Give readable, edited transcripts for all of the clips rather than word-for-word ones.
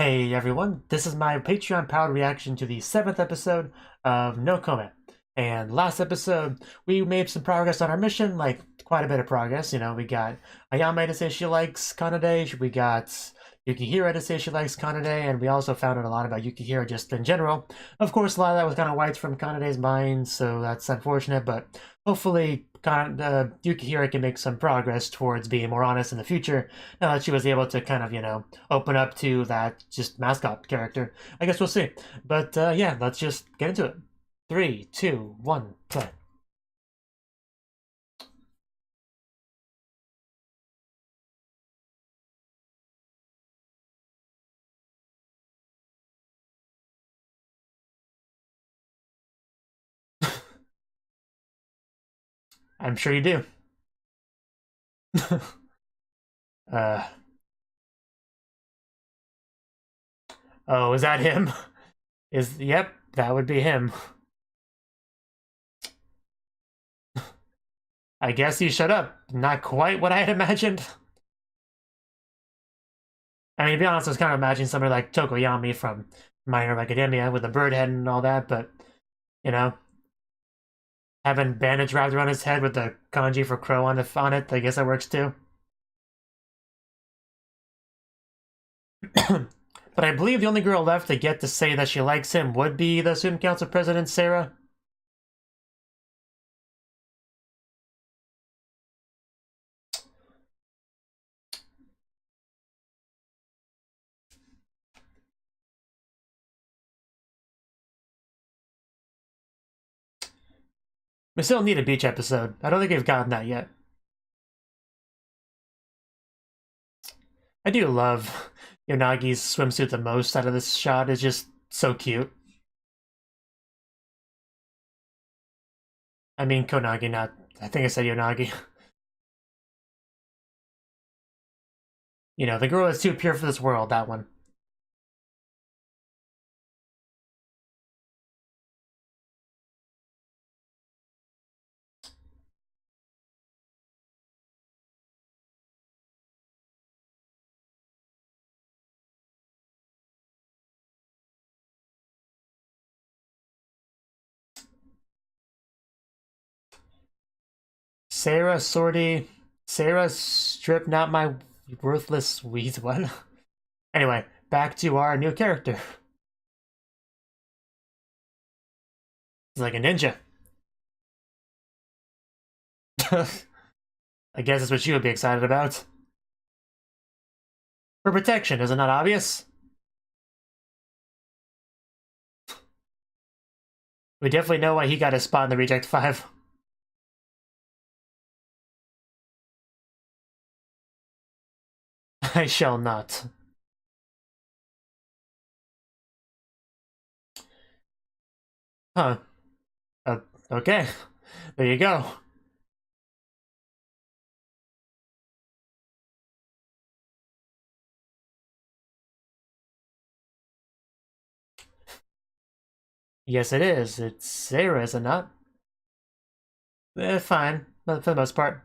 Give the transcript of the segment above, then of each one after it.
Hey everyone, this is my Patreon-powered reaction to the 7th episode of NouCome. And last episode, we made some progress on our mission, like quite a bit of progress. You know, we got Ayame to say she likes Kanade, we got Yukihira to say she likes Kanade, and we also found out a lot about Yukihira just in general. Of course, a lot of that was kind of wiped from Kanade's mind, so that's unfortunate, but hopefully Yukihira can make some progress towards being more honest in the future, now that she was able to kind of, you know, open up to that just mascot character. I guess we'll see. But yeah, let's just get into it. 3, 2, 1, play. I'm sure you do. uh oh, is that him? Yep, that would be him. I guess he shut up. Not quite what I had imagined. I mean, to be honest, I was kind of imagining somebody like Tokoyami from My Hero Academia with a bird head and all that, but, you know, having bandage wrapped around his head with the kanji for crow on it, I guess that works too. But I believe the only girl left to get to say that she likes him would be the Student Council President, Sarah. We still need a beach episode. I don't think we've gotten that yet. I do love Yonagi's swimsuit the most out of this shot. It's just so cute. I mean Konagi, not... I think I said Yonagi. You know, the girl is too pure for this world, that one. Sarah Sortie. Sarah strip not my worthless weeds. What? Anyway, back to our new character. He's like a ninja. I guess that's what you would be excited about. For protection, is it not obvious? We definitely know why he got his spot in the Reject 5. I shall not. Huh. Okay. There you go. Yes, it is. It's Sarah, is it not? Fine, for the most part.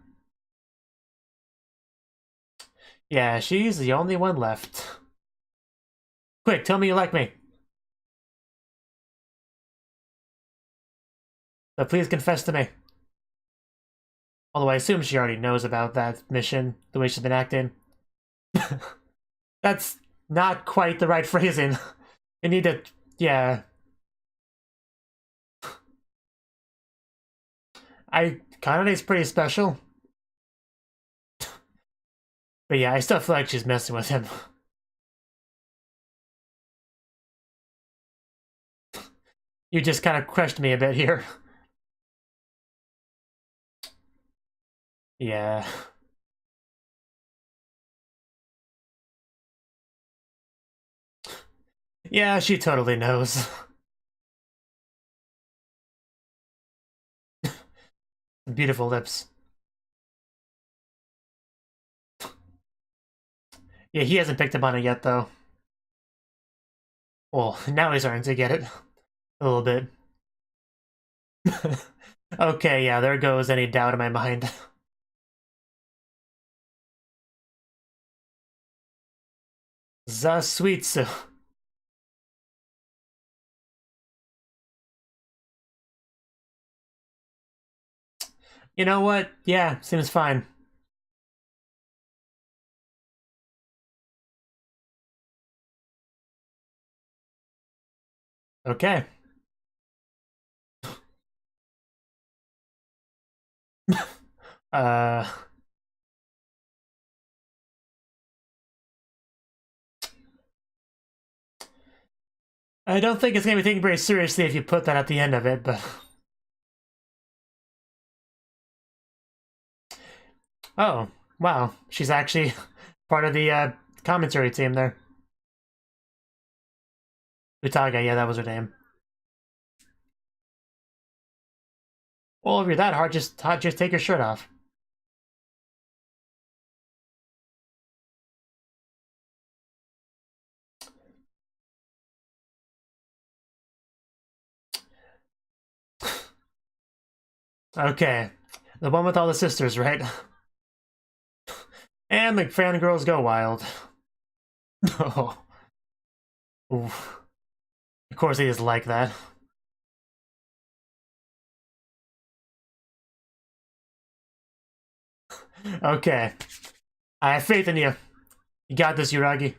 Yeah, she's the only one left. Quick, tell me you like me. But please confess to me. Although I assume she already knows about that mission, the way she's been acting. That's not quite the right phrasing. You need to... yeah. Kanade's pretty special. But yeah, I still feel like she's messing with him. You just kind of crushed me a bit here. Yeah. Yeah, she totally knows. Beautiful lips. Yeah, he hasn't picked up on it yet, though. Well, now he's starting to get it. A little bit. Okay, yeah, there goes any doubt in my mind. Zasuitsu. You know what? Yeah, seems fine. Okay. uh... I don't think it's gonna be taken very seriously if you put that at the end of it, but... Oh, wow. She's actually part of the commentary team there. Utaga, yeah, that was her name. Well, if you're that hard, just take your shirt off. Okay. The one with all the sisters, right? And the fangirls go wild. Oh. Oof. Of course he is like that. Okay. I have faith in you. You got this, Yuragi.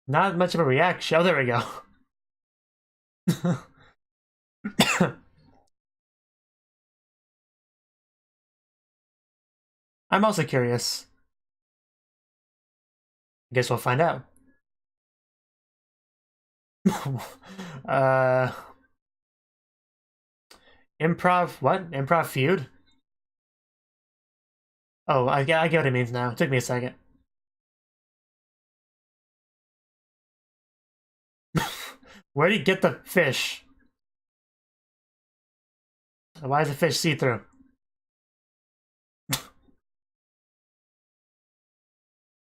Not much of a reaction. Oh, there we go. I'm also curious. I guess we'll find out. uh... Improv... What? Improv feud? Oh, I get what it means now. It took me a second. Where do you get the fish? Why is the fish see-through?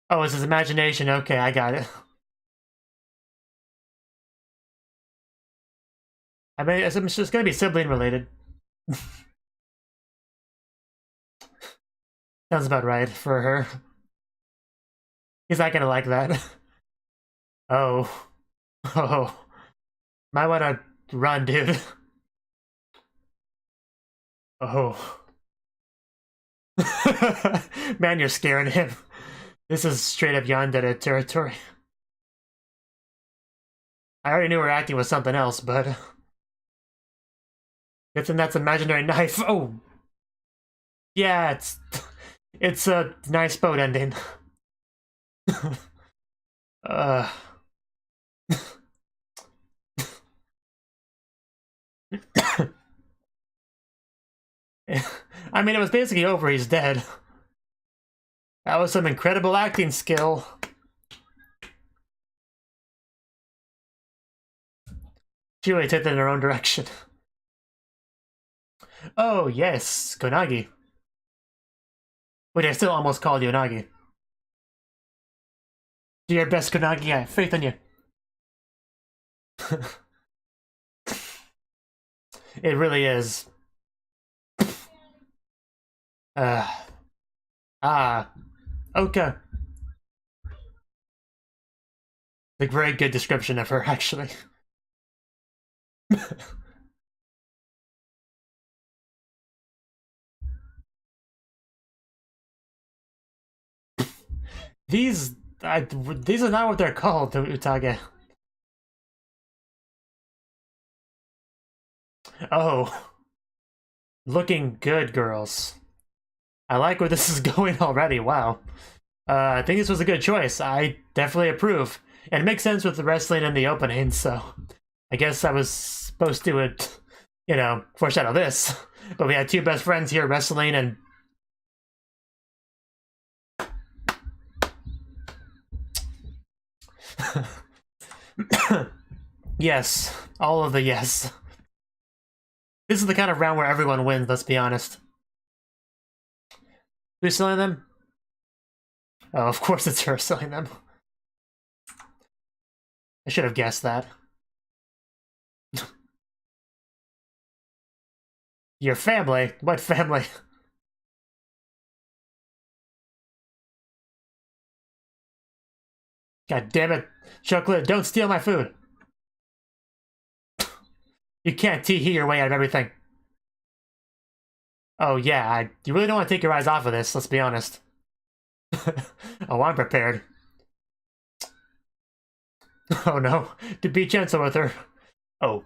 Oh, it's his imagination. Okay, I got it. I mean, it's just gonna be sibling related. Sounds about right for her. He's not gonna like that. Oh. Oh. Might wanna run, dude. Oh. Man, you're scaring him. This is straight up yandere territory. I already knew her acting was something else, but... Good thing that's imaginary knife. Oh! Yeah, it's a nice boat ending. uh... I mean, it was basically over. He's dead. That was some incredible acting skill. She really took it in her own direction. Oh, yes, Konagi. Wait, I still almost called you Nagi. Do your best, Konagi. I have faith in you. It really is. Okay. A very good description of her, actually. These are not what they're called, Utage. Oh. Looking good, girls. I like where this is going already, wow. I think this was a good choice. I definitely approve. And it makes sense with the wrestling and the opening, so... I guess I was supposed to, you know, foreshadow this. But we had two best friends here wrestling and... Yes. All of the yes. This is the kind of round where everyone wins, let's be honest. Who's selling them? Oh, of course it's her selling them. I should have guessed that. Your family? What family? God damn it. Chocolate, don't steal my food. You can't tee-hee your way out of everything. Oh yeah, you really don't want to take your eyes off of this, let's be honest. Oh, I'm prepared. Oh no, to be gentle with her. Oh.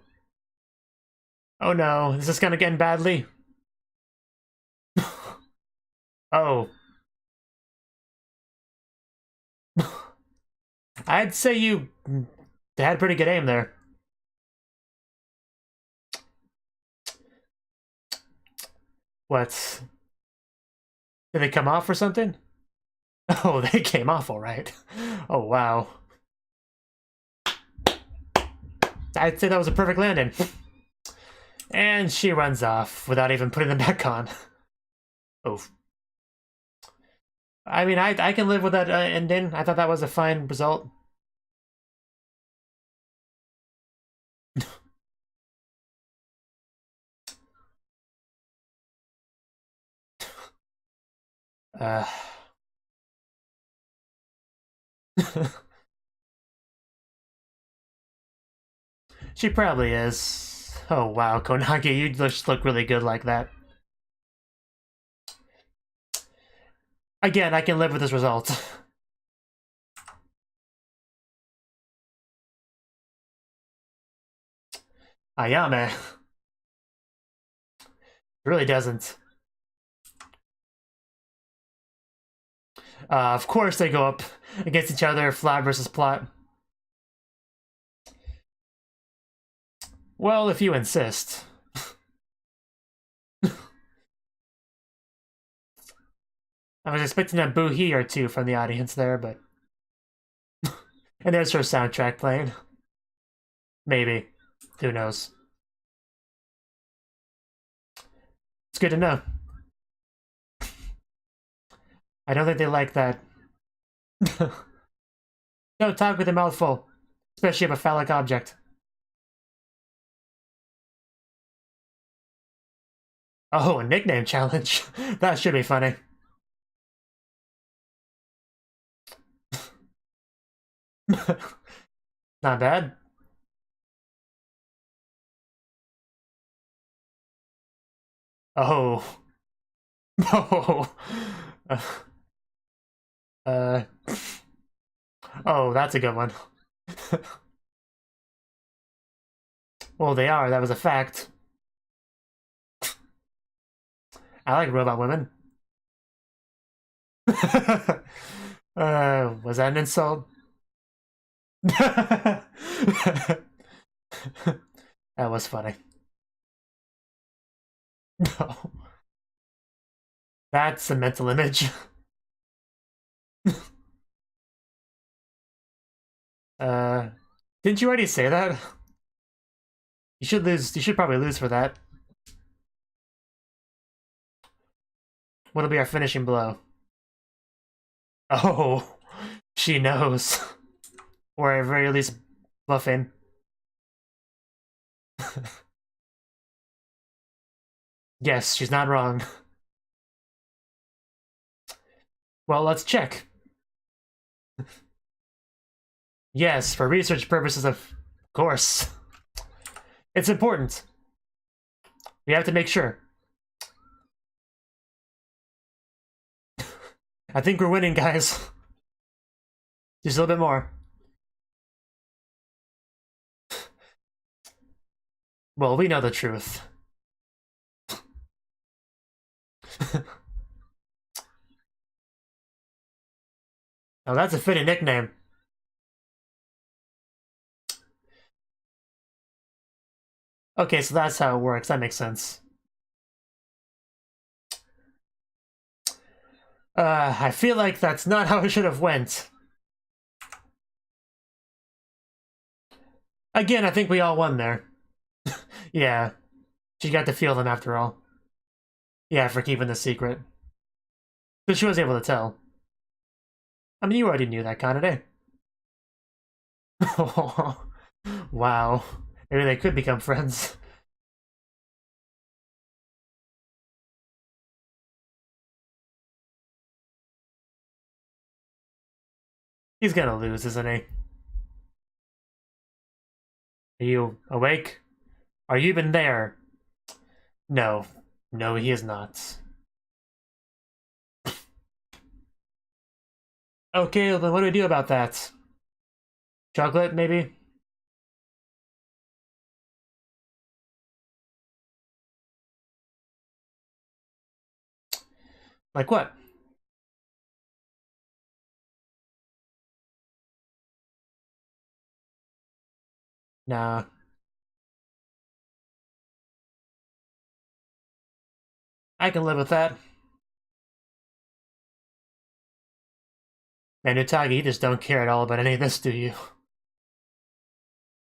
Oh no, is this gonna end badly? Oh. I'd say you had pretty good aim there. What? Did they come off or something? Oh, they came off all right. Oh, wow. I'd say that was a perfect landing. And she runs off without even putting them back on. Oof. I mean, I can live with that ending. I thought that was a fine result. She probably is. Oh wow, Konagi, you just look really good like that. Again, I can live with this result. Ayame. It really doesn't. Of course they go up against each other, flat versus plot. Well, if you insist. I was expecting a boo-hee or two from the audience there, but... And there's her soundtrack playing. Maybe. Who knows? It's good to know. I don't think they like that. Don't talk with a mouthful, especially of a phallic object. Oh, a nickname challenge. That should be funny. Not bad. Oh. Oh. Uh. Oh, that's a good one. Well, they are. That was a fact. I like robot women. Was that an insult? That was funny. No. That's a mental image. Didn't you already say that? You should lose. You should probably lose for that. What'll be our finishing blow? Oh, she knows. Or at very least bluffing. Yes, she's not wrong. Well, let's check. Yes, for research purposes, of course. It's important. We have to make sure. I think we're winning, guys. Just a little bit more. Well, we know the truth. Oh, that's a fitting nickname. Okay, so that's how it works. That makes sense. I feel like that's not how it should have went. Again, I think we all won there. Yeah. She got to feel them after all. Yeah, for keeping the secret. But she was able to tell. I mean, you already knew that kind of day. Wow. Maybe they could become friends. He's gonna lose, isn't he? Are you awake? Are you even there? No. No, he is not. Okay, then what do we do about that? Chocolate, maybe? Like what? Nah. I can live with that. Man, Utagi, you just don't care at all about any of this, do you?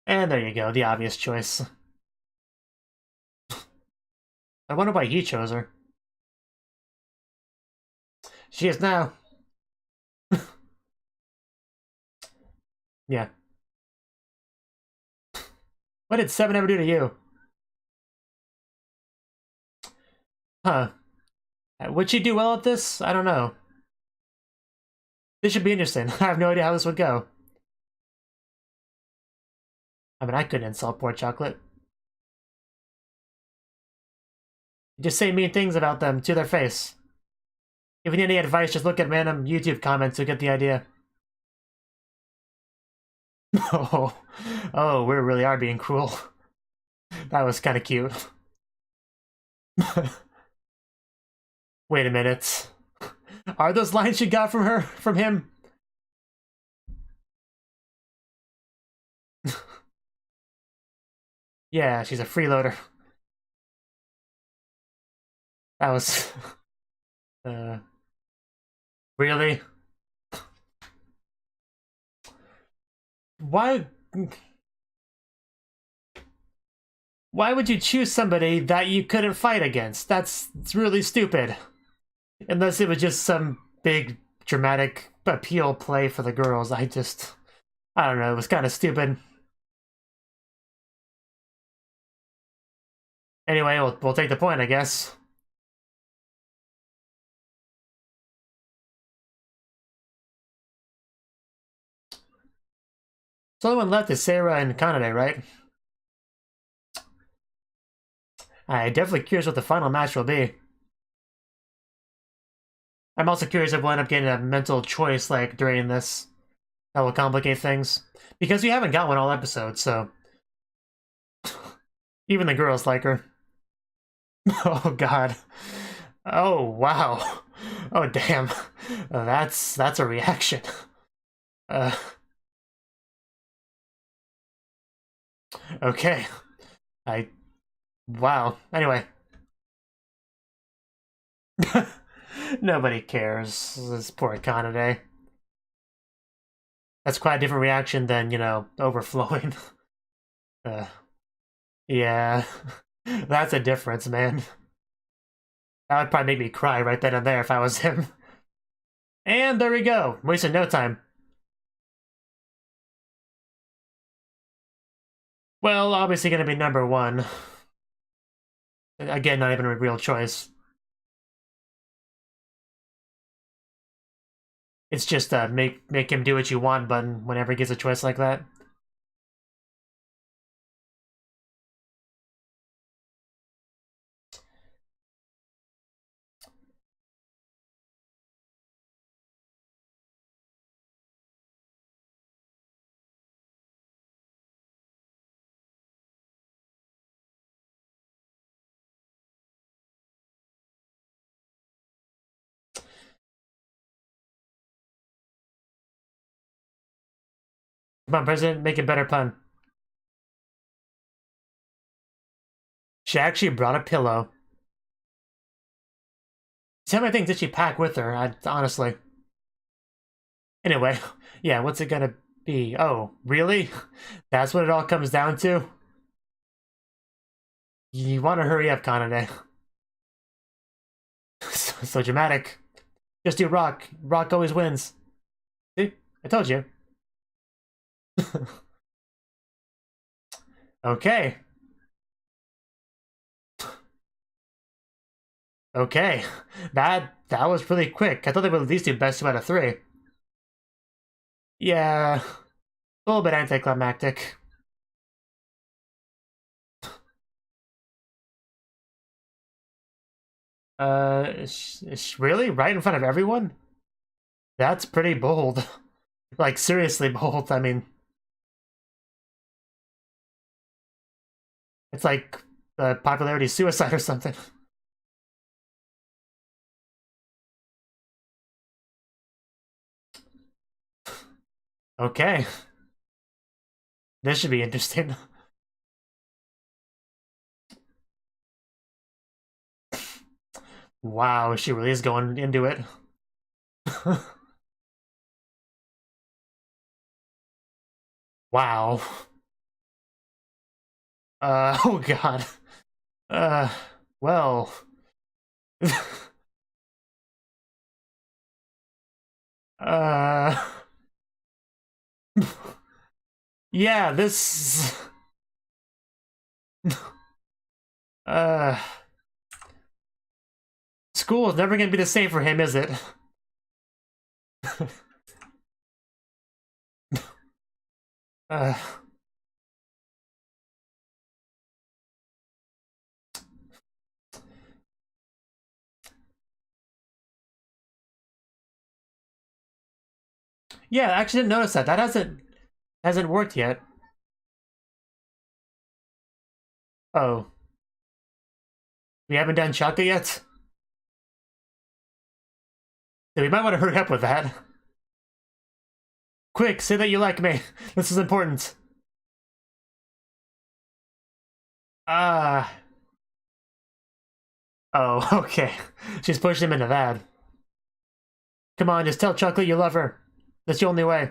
And there you go, the obvious choice. I wonder why he chose her. She is now. Yeah. What did 7 ever do to you? Huh. Would she do well at this? I don't know. This should be interesting. I have no idea how this would go. I mean, I couldn't insult poor Chocolate. Just say mean things about them to their face. If you need any advice, just look at random YouTube comments to get the idea. Oh, oh, we really are being cruel. That was kind of cute. Wait a minute. Are those lines she got from him? Yeah, she's a freeloader. That was... Really? Why would you choose somebody that you couldn't fight against? It's really stupid. Unless it was just some big dramatic appeal play for the girls. I don't know, it was kind of stupid. Anyway, we'll take the point, I guess. So the only one left is Sarah and Kanade, right? I'm definitely curious what the final match will be. I'm also curious if we'll end up getting a mental choice like during this. That will complicate things. Because we haven't got one all episode, so... Even the girls like her. Oh god. Oh wow. Oh damn. That's a reaction. Okay. Wow. Anyway. Nobody cares. This poor Kanade. That's quite a different reaction than, you know, overflowing. Yeah. That's a difference, man. That would probably make me cry right then and there if I was him. And there we go. Wasted no time. Well, obviously gonna be number 1. Again, not even a real choice. It's just a make him do what you want button whenever he gets a choice like that. Come on, President, make a better pun. She actually brought a pillow. So how many things did she pack with her, honestly? Anyway, yeah, what's it gonna be? Oh, really? That's what it all comes down to? You want to hurry up, Kanade. So dramatic. Just do rock. Rock always wins. See? I told you. Okay. Okay. That was really quick. I thought they would at least do best 2 out of 3. Yeah, a little bit anticlimactic. Really? Right in front of everyone? That's pretty bold. Like, seriously bold, I mean. It's like popularity suicide or something. Okay. This should be interesting. Wow, she really is going into it. Wow. Oh god. Uh, well. uh, yeah, this. Uh, school is never gonna be the same for him, is it? uh, yeah, I actually didn't notice that. That hasn't worked yet. Oh, we haven't done Chaka yet? Then we might want to hurry up with that. Quick, say that you like me. This is important. Ah. Oh, okay. She's pushing him into that. Come on, just tell Chocolate you love her. That's the only way.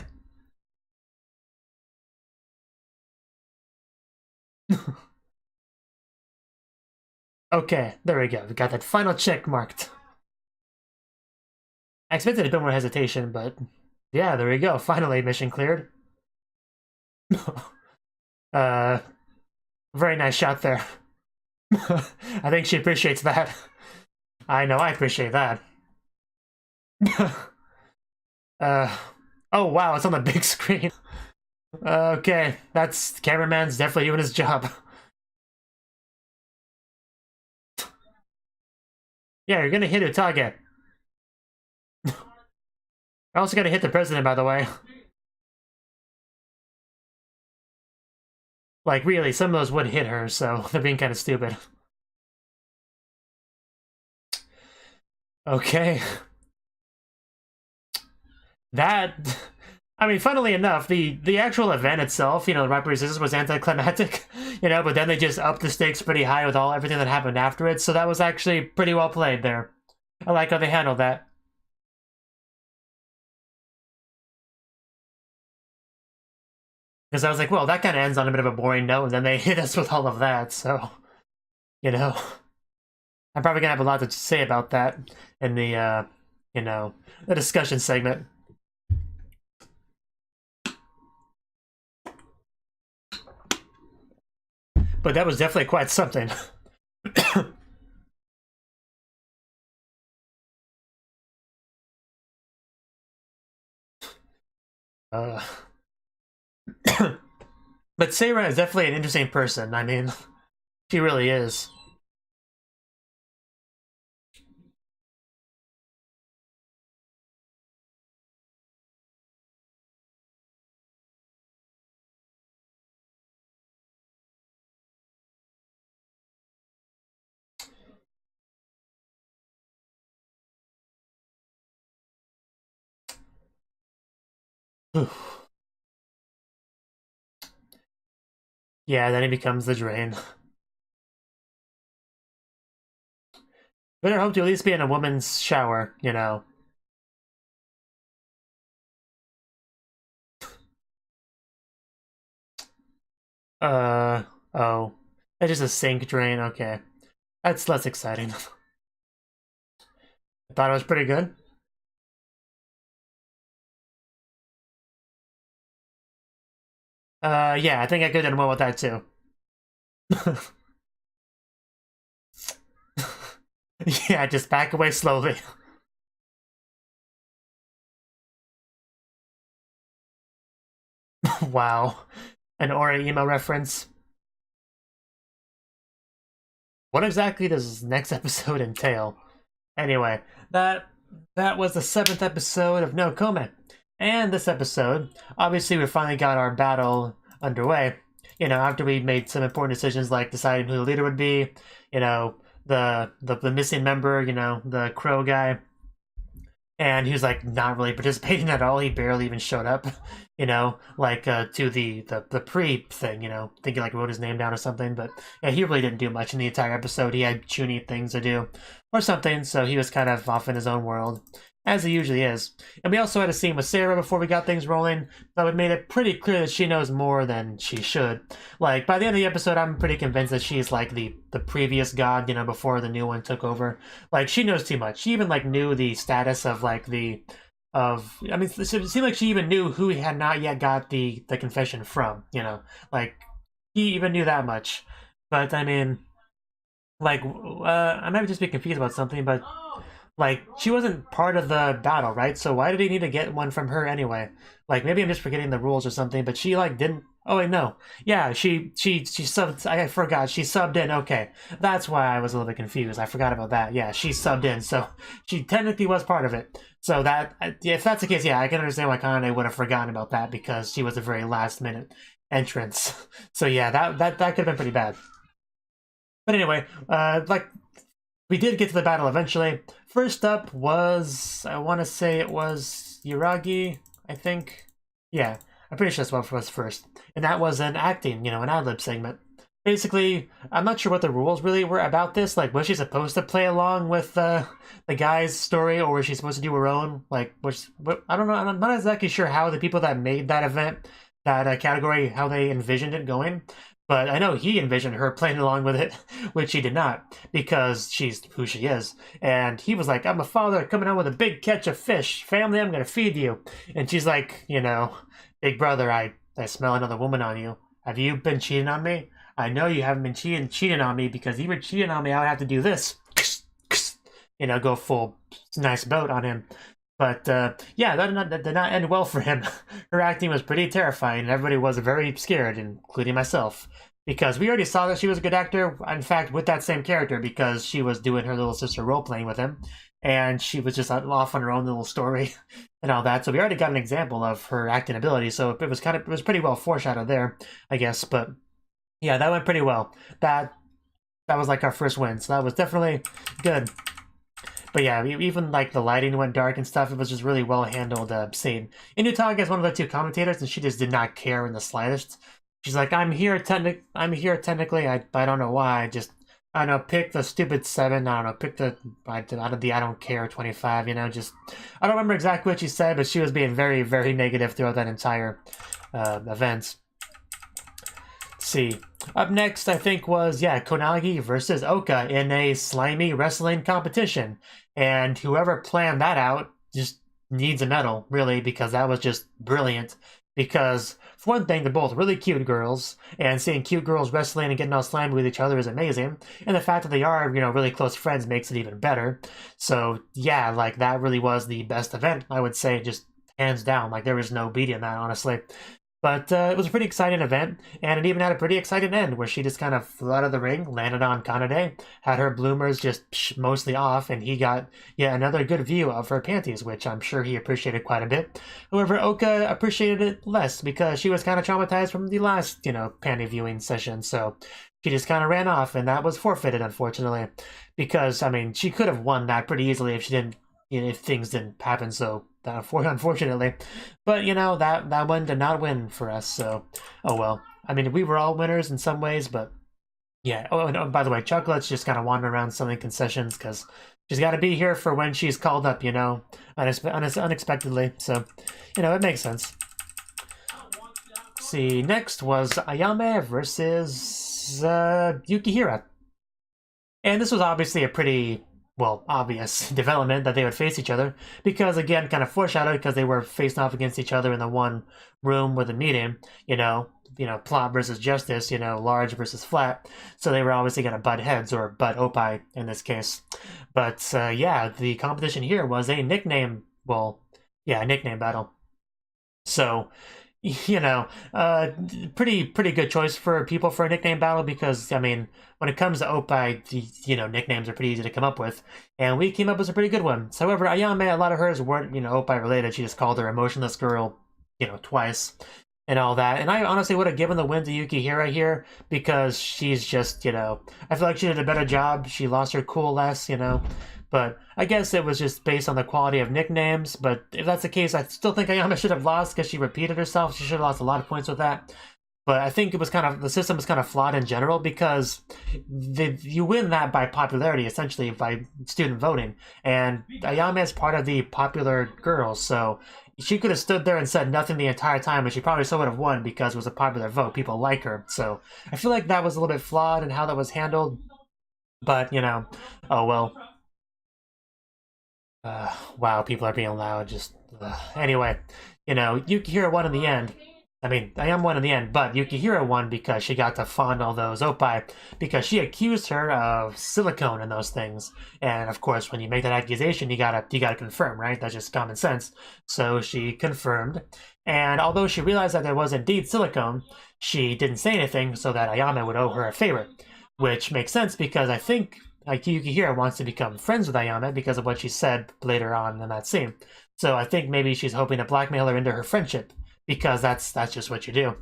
Okay, there we go. We got that final check marked. I expected a bit more hesitation, but yeah, there we go. Finally, mission cleared. uh, very nice shot there. I think she appreciates that. I know, I appreciate that. uh, oh wow, it's on the big screen. Okay, that's cameraman's definitely doing his job. Yeah, you're gonna hit a target. You're also gonna hit the president, by the way. Like, really, some of those would hit her, so they're being kind of stupid. Okay. That... I mean, funnily enough, the actual event itself, you know, Reaper-Resistance was anticlimactic, you know, but then they just upped the stakes pretty high with everything that happened after it, so that was actually pretty well played there. I like how they handled that. Because I was like, well, that kind of ends on a bit of a boring note, and then they hit us with all of that, so... You know... I'm probably gonna have a lot to say about that in the, you know, the discussion segment. But that was definitely quite something. uh, but Seira is definitely an interesting person. I mean, she really is. Yeah, then he becomes the drain. Better hope to at least be in a woman's shower, you know. Oh. It's just a sink drain, okay. That's less exciting. I thought it was pretty good. Yeah, I think I could have done well with that too. Yeah, just back away slowly. Wow. An Ora emo reference. What exactly does this next episode entail? Anyway, that was the 7th episode of NouCome. And this episode, obviously we finally got our battle underway. You know, after we made some important decisions like deciding who the leader would be, you know, the missing member, you know, the crow guy. And he was like not really participating at all. He barely even showed up, you know, like to the pre thing, you know, thinking like wrote his name down or something. But yeah, he really didn't do much in the entire episode. He had chuny things to do or something, so he was kind of off in his own world, as he usually is. And we also had a scene with Sarah before we got things rolling that would made it pretty clear that she knows more than she should. Like, by the end of the episode, I'm pretty convinced that she's like the previous god, you know, before the new one took over. Like, she knows too much. She even, like, knew the status of, like, I mean, it seemed like she even knew who he had not yet got the confession from, you know? Like, he even knew that much. But, I mean, like, I might just be confused about something, but like, she wasn't part of the battle, right? So why did he need to get one from her anyway? Like, maybe I'm just forgetting the rules or something, but she, like, didn't... Oh, wait, no. Yeah, she subbed... I forgot. She subbed in. Okay. That's why I was a little bit confused. I forgot about that. Yeah, she subbed in, so she technically was part of it. So that... If that's the case, yeah, I can understand why Kanade would have forgotten about that, because she was a very last-minute entrance. So yeah, that could have been pretty bad. But anyway, like... We did get to the battle eventually. First up was, I want to say it was Yuragi, I think. Yeah, I'm pretty sure that's what was first. And that was an acting, you know, an ad-lib segment. Basically, I'm not sure what the rules really were about this. Like, was she supposed to play along with the guy's story, or was she supposed to do her own? Like, I don't know. I'm not exactly sure how the people that made that event, that category, how they envisioned it going. But I know he envisioned her playing along with it, which she did not, because she's who she is. And he was like, I'm a father coming out with a big catch of fish. Family, I'm going to feed you. And she's like, you know, big brother, I smell another woman on you. Have you been cheating on me? I know you haven't been cheating on me, because if you were cheating on me, I would have to do this. You know, go full nice boat on him. But yeah, that did not end well for him. Her acting was pretty terrifying, and everybody was very scared, including myself. Because we already saw that she was a good actor, in fact, with that same character, because she was doing her little sister role-playing with him, and she was just off on her own little story and all that. So we already got an example of her acting ability, so it was pretty well foreshadowed there, I guess. But yeah, that went pretty well. That was like our first win, so that was definitely good. But yeah, even like the lighting went dark and stuff. It was just really well handled scene. Inutage is one of the two commentators, and she just did not care in the slightest. She's like, I'm here technically. I don't know why. I don't know. Pick the stupid 7. I don't know. Pick the I don't care 25. You know, just I don't remember exactly what she said, but she was being very, very negative throughout that entire event. Let's see. Up next, I think was Konagi versus Oka in a slimy wrestling competition. And whoever planned that out just needs a medal, really, because that was just brilliant. Because, for one thing, they're both really cute girls, and seeing cute girls wrestling and getting all slimy with each other is amazing. And the fact that they are, you know, really close friends makes it even better. So, yeah, like, that really was the best event, I would say, just hands down. Like, there was no beating that, honestly. But it was a pretty exciting event, and it even had a pretty exciting end, where she just kind of flew out of the ring, landed on Kanade, had her bloomers just mostly off, and he got yet another good view of her panties, which I'm sure he appreciated quite a bit. However, Oka appreciated it less, because she was kind of traumatized from the last, you know, panty viewing session, so she just kind of ran off, and that was forfeited, unfortunately. Because, I mean, she could have won that pretty easily if she didn't, you know, if things didn't happen so unfortunately. But, you know, that one did not win for us, so oh well. I mean, we were all winners in some ways, but yeah. Oh, and by the way, Chocolate's just kind of wandering around selling concessions, because she's got to be here for when she's called up, you know, unexpectedly. So, you know, it makes sense. Let's see, next was Ayame versus Yukihira. And this was obviously a pretty, well, obvious development that they would face each other, because, again, kind of foreshadowed, because they were facing off against each other in the one room with a meeting, you know, plot versus justice, you know, large versus flat, so they were obviously going to butt heads, or butt opie in this case. But, yeah, the competition here was a nickname, well, yeah, a nickname battle. So, you know, pretty good choice for people for a nickname battle because I mean, when it comes to Oppai, you know, nicknames are pretty easy to come up with, and we came up with a pretty good one. So, however, Ayame, a lot of hers weren't, you know, Oppai related. She just called her emotionless girl, you know, twice and all that. And I honestly would have given the win to Yukihira here because she's just, you know, I feel like she did a better job. She lost her cool less, you know. But I guess it was just based on the quality of nicknames. But if that's the case, I still think Ayame should have lost because she repeated herself. She should have lost a lot of points with that. But I think it was kind of, the system was kind of flawed in general because you win that by popularity, essentially by student voting. And Ayame is part of the popular girls, so she could have stood there and said nothing the entire time, and she probably still would have won because it was a popular vote. People like her. So I feel like that was a little bit flawed in how that was handled. But, you know, oh well. Wow, people are being loud. Just anyway, you know, Yukihira won in the end. I mean, I am one in the end, but Yukihira won because she got to fondle those Oppai because she accused her of silicone and those things. And of course, when you make that accusation, you gotta confirm, right? That's just common sense. So she confirmed, and although she realized that there was indeed silicone, she didn't say anything so that Ayame would owe her a favor, which makes sense because I think like Yukihira wants to become friends with Ayame because of what she said later on in that scene. So I think maybe she's hoping to blackmail her into her friendship because that's just what you do.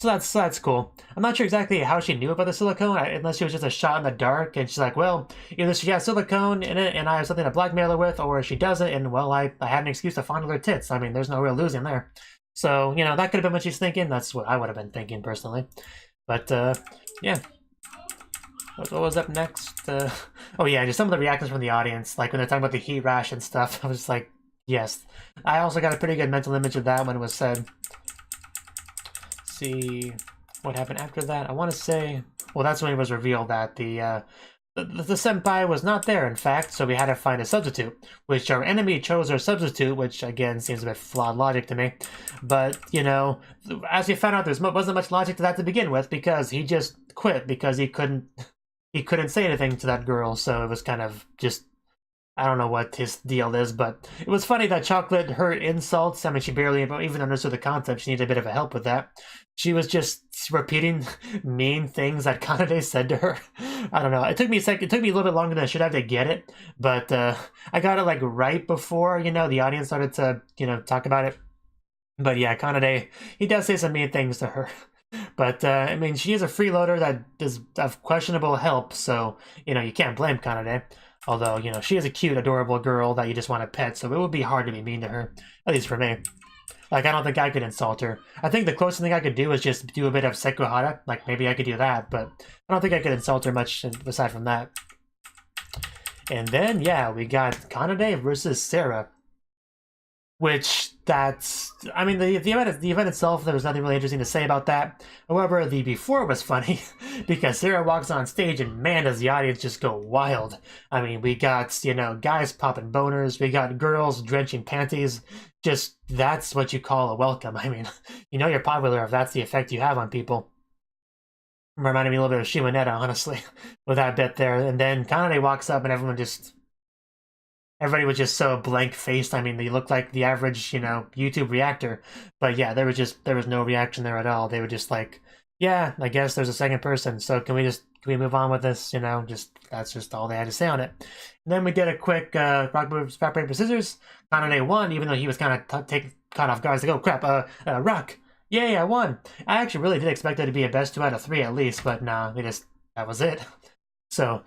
So that's cool. I'm not sure exactly how she knew about the silicone, unless she was just a shot in the dark and she's like, well, either she has silicone in it and I have something to blackmail her with, or she doesn't and, well, I had an excuse to fondle her tits. I mean, there's no real losing there. So, you know, that could have been what she's thinking. That's what I would have been thinking personally. But, yeah. What was up next? Oh yeah, just some of the reactions from the audience, like when they're talking about the heat rash and stuff. I was just like, yes. I also got a pretty good mental image of that when it was said. Let's see what happened after that. I want to say, well, that's when it was revealed that the senpai was not there, in fact, so we had to find a substitute, which our enemy chose our substitute, which again seems a bit flawed logic to me. But, you know, as we found out, there wasn't much logic to that to begin with because he just quit because he couldn't say anything to that girl, so it was kind of just, I don't know what his deal is, but it was funny that Chocolate heard insults. I mean, she barely even understood the concept. She needed a bit of a help with that. She was just repeating mean things that Kanade said to her. I don't know. It took me a second. It took me a little bit longer than I should have to get it, but I got it like right before, you know, the audience started to, you know, talk about it. But yeah, Kanade, he does say some mean things to her. But, I mean, she is a freeloader that is of questionable help, so, you know, you can't blame Kanade. Although, you know, she is a cute, adorable girl that you just want to pet, so it would be hard to be mean to her. At least for me. Like, I don't think I could insult her. I think the closest thing I could do is just do a bit of Sekuhara. Like, maybe I could do that, but I don't think I could insult her much aside from that. And then, yeah, we got Kanade versus Sarah. Which, that's, I mean, the event itself, there was nothing really interesting to say about that. However, the before was funny, because Sarah walks on stage and man, does the audience just go wild. I mean, we got, you know, guys popping boners, we got girls drenching panties. Just, that's what you call a welcome. I mean, you know you're popular if that's the effect you have on people. Reminded me a little bit of Shimonetta, honestly, with that bit there. And then Kanade walks up and everybody was just so blank-faced. I mean, they looked like the average, you know, YouTube reactor. But yeah, there was no reaction there at all. They were just like, yeah, I guess there's a second person. So can we move on with this? You know, that's just all they had to say on it. And then we did a quick rock, paper, scissors. Kanade won, even though he was kind of caught off guard. Like, oh crap, rock. Yay, I won. I actually really did expect it to be a best 2 out of 3 at least, but nah, that was it. So.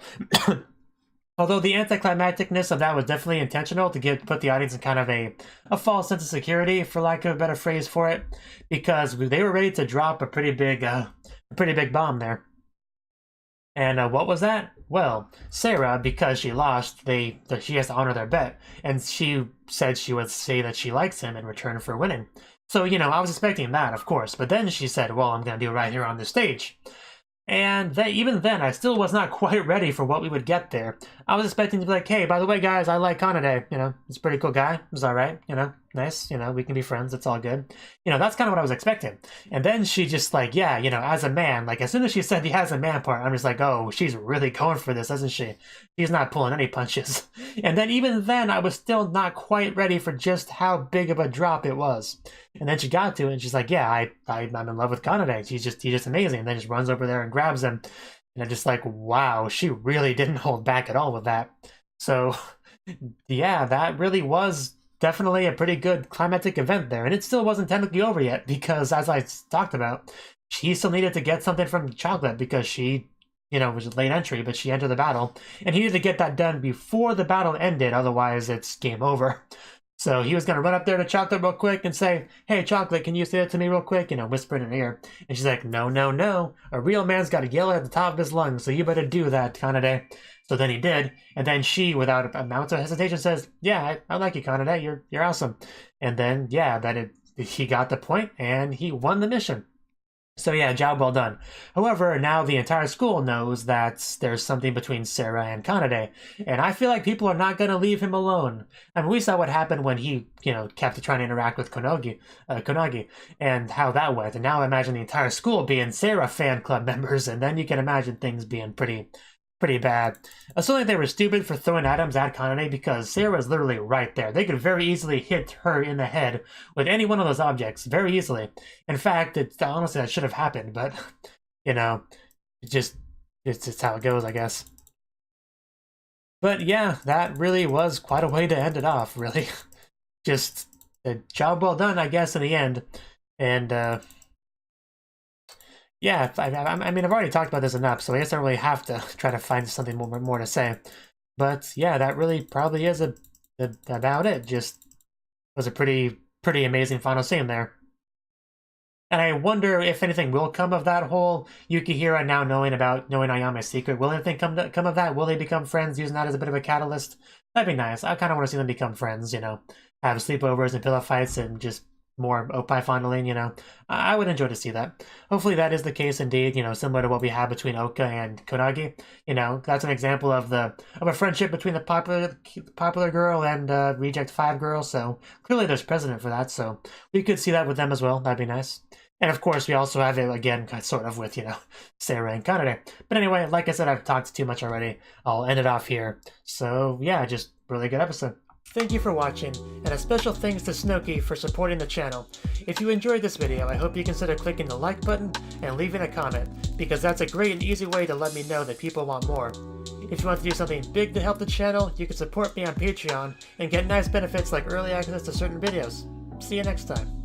Although the anticlimacticness of that was definitely intentional to put the audience in kind of a false sense of security, for lack of a better phrase for it, because they were ready to drop a pretty big bomb there. And what was that? Well, Sarah, because she lost, she has to honor their bet, and she said she would say that she likes him in return for winning. So, you know, I was expecting that, of course, but then she said, well, I'm going to do it right here on the stage. And even then, I still was not quite ready for what we would get there. I was expecting to be like, hey, by the way, guys, I like Kanade. You know, he's a pretty cool guy. He's all right, you know. nice, you know, we can be friends, it's all good. You know, that's kind of what I was expecting. And then she just like, yeah, you know, as a man, like as soon as she said the as a man part, I'm just like, oh, she's really going for this, isn't she? She's not pulling any punches. And then even then, I was still not quite ready for just how big of a drop it was. And then she got to it, and she's like, yeah, I'm in love with Kanade. He's just amazing. And then just runs over there and grabs him. And I'm just like, wow, she really didn't hold back at all with that. So, yeah, that really was definitely a pretty good climactic event there. And it still wasn't technically over yet, because as I talked about, she still needed to get something from Chocolate, because she, you know, was a late entry, but she entered the battle. And he needed to get that done before the battle ended, otherwise it's game over. So he was going to run up there to Chocolate real quick and say, hey, Chocolate, can you say it to me real quick? You know, whisper in her ear. And she's like, no, no, no. A real man's got to yell at the top of his lungs, so you better do that, Kanade. So then he did. And then she, without a ounce of hesitation, says, yeah, I like you, Kanade. You're awesome. And then, yeah, he got the point, and he won the mission. So yeah, job well done. However, now the entire school knows that there's something between Sarah and Kanade, and I feel like people are not going to leave him alone. I mean, we saw what happened when he, you know, kept trying to interact with Konagi, and how that went. And now imagine the entire school being Sarah fan club members, and then you can imagine things being pretty bad. Assuming they were stupid for throwing items at Kanade, because Sarah's literally right there. They could very easily hit her in the head with any one of those objects, very easily. In fact, honestly, that should have happened, but, you know, it's just how it goes, I guess. But yeah, that really was quite a way to end it off, really. Just a job well done, I guess, in the end. And, yeah, I mean, I've already talked about this enough, so I guess I don't really have to try to find something more to say. But yeah, that really probably is about it. Just was a pretty amazing final scene there. And I wonder if anything will come of that whole Yukihira now knowing Ayame's secret. Will anything come of that? Will they become friends using that as a bit of a catalyst? That'd be nice. I kind of want to see them become friends, you know, have sleepovers and pillow fights and just more opie fondling, you know. I would enjoy to see that. Hopefully that is the case indeed, you know, similar to what we had between Oka and Konagi. You know, that's an example of a friendship between the popular girl and Reject 5 girl, so clearly there's precedent for that, so we could see that with them as well. That'd be nice. And of course, we also have it, again, sort of with, you know, Sarah and Kanade. But anyway, like I said, I've talked too much already. I'll end it off here. So yeah, just really good episode. Thank you for watching, and a special thanks to Cnouki for supporting the channel. If you enjoyed this video, I hope you consider clicking the like button and leaving a comment, because that's a great and easy way to let me know that people want more. If you want to do something big to help the channel, you can support me on Patreon and get nice benefits like early access to certain videos. See you next time.